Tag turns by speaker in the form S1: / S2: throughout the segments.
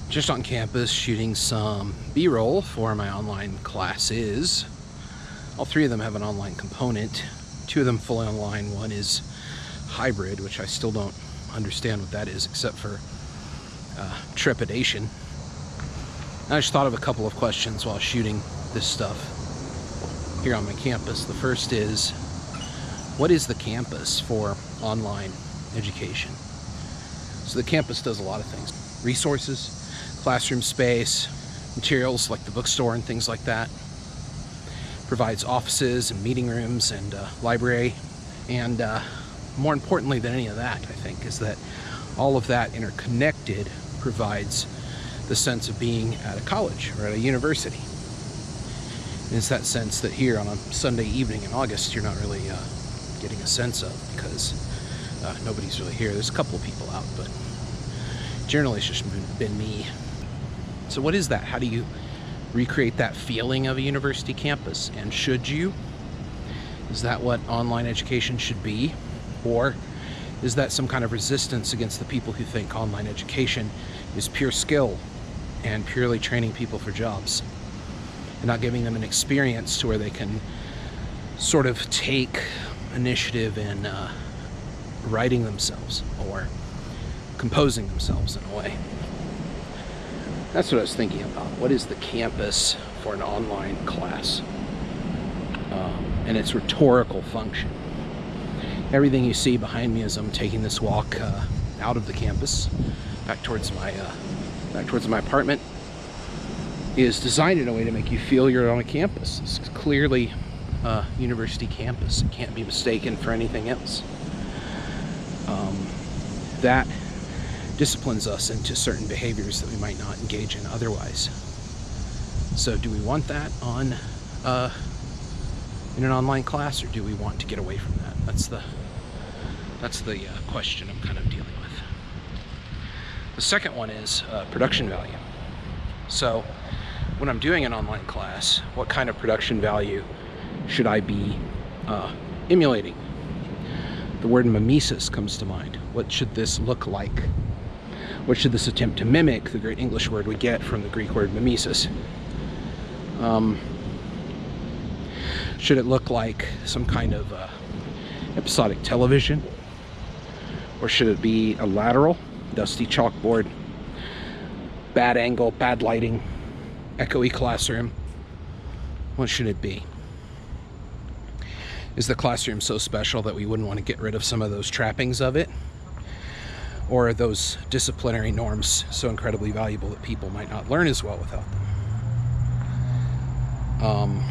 S1: Just on campus shooting some B-roll for my online classes. All three of them have an online component. Two of them fully online. One is hybrid, which I still don't understand what that is except for trepidation. I just thought of a couple of questions while shooting this stuff here on my campus. The first is, what is the campus for online education? So the campus does a lot of things. Resources, classroom space, materials like the bookstore and things like that. Provides offices and meeting rooms and library. And more importantly than any of that, I think, is that all of that interconnected provides the sense of being at a college or at a university. And it's that sense that here on a Sunday evening in August, you're not really getting a sense of, because nobody's really here. There's a couple of people out, but generally it's just been me. So what is that? How do you recreate that feeling of a university campus? And should you? Is that what online education should be? Or is that some kind of resistance against the people who think online education is pure skill and purely training people for jobs and not giving them an experience to where they can sort of take initiative in writing themselves or composing themselves in a way? That's what I was thinking about. What is the campus for an online class? And its rhetorical function. Everything you see behind me as I'm taking this walk out of the campus back towards my apartment is designed in a way to make you feel you're on a campus. It's clearly a university campus. It can't be mistaken for anything else. That disciplines us into certain behaviors that we might not engage in otherwise. So do we want that on in an online class, or do we want to get away from that? That's the question I'm kind of dealing with. The second one is production value. So when I'm doing an online class, what kind of production value should I be emulating? The word mimesis comes to mind. What should this look like? What should this attempt to mimic, the great English word we get from the Greek word mimesis? Should it look like some kind of episodic television? Or should it be a lateral, dusty chalkboard, bad angle, bad lighting, echoey classroom? What should it be? Is the classroom so special that we wouldn't want to get rid of some of those trappings of it? Or are those disciplinary norms so incredibly valuable that people might not learn as well without them?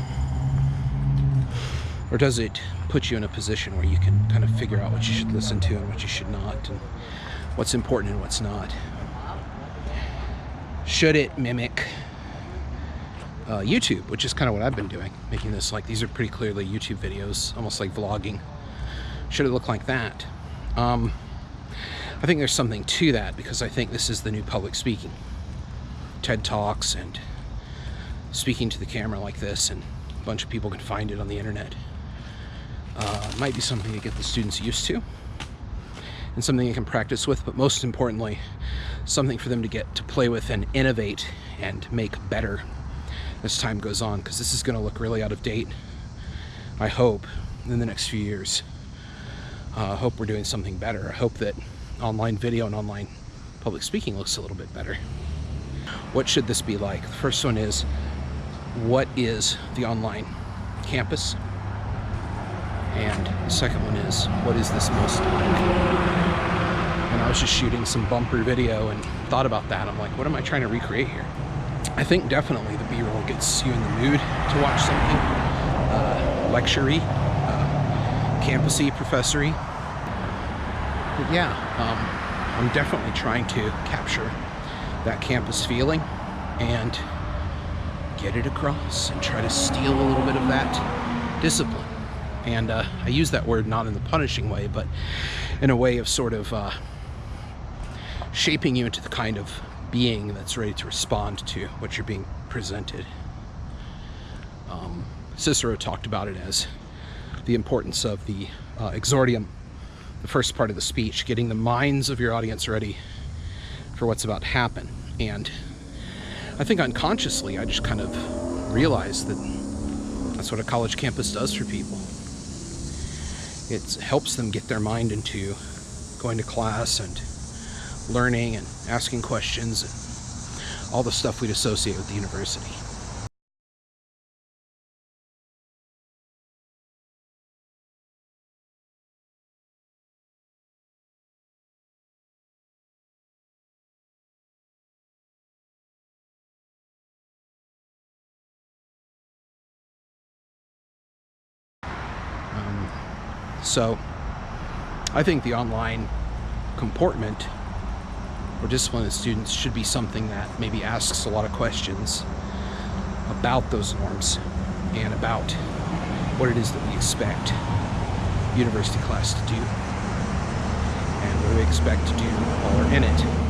S1: Or does it put you in a position where you can kind of figure out what you should listen to and what you should not, and what's important and what's not? Should it mimic YouTube, which is kind of what I've been doing, making this like, these are pretty clearly YouTube videos, almost like vlogging. Should it look like that? I think there's something to that, because I think this is the new public speaking. TED Talks and speaking to the camera like this, and a bunch of people can find it on the internet. Might be something to get the students used to, and something they can practice with, but most importantly, something for them to get to play with and innovate and make better as time goes on, because this is going to look really out of date, I hope, in the next few years. I hope we're doing something better. I hope that online video and online public speaking looks a little bit better. What should this be like? The first one is, what is the online campus? And the second one is, what is this most like? And I was just shooting some bumper video and thought about that. I'm like, what am I trying to recreate here? I think definitely the B-roll gets you in the mood to watch something lecture-y, campus-y, professor-y. But yeah, I'm definitely trying to capture that campus feeling and get it across and try to steal a little bit of that discipline. And I use that word not in the punishing way, but in a way of sort of shaping you into the kind of being that's ready to respond to what you're being presented. Cicero talked about it as the importance of the exordium, the first part of the speech, getting the minds of your audience ready for what's about to happen. And I think unconsciously I just kind of realized that that's what a college campus does for people. It helps them get their mind into going to class and learning and asking questions and all the stuff we'd associate with the university. So I think the online comportment or discipline of students should be something that maybe asks a lot of questions about those norms and about what it is that we expect university class to do and what do we expect to do while we're in it.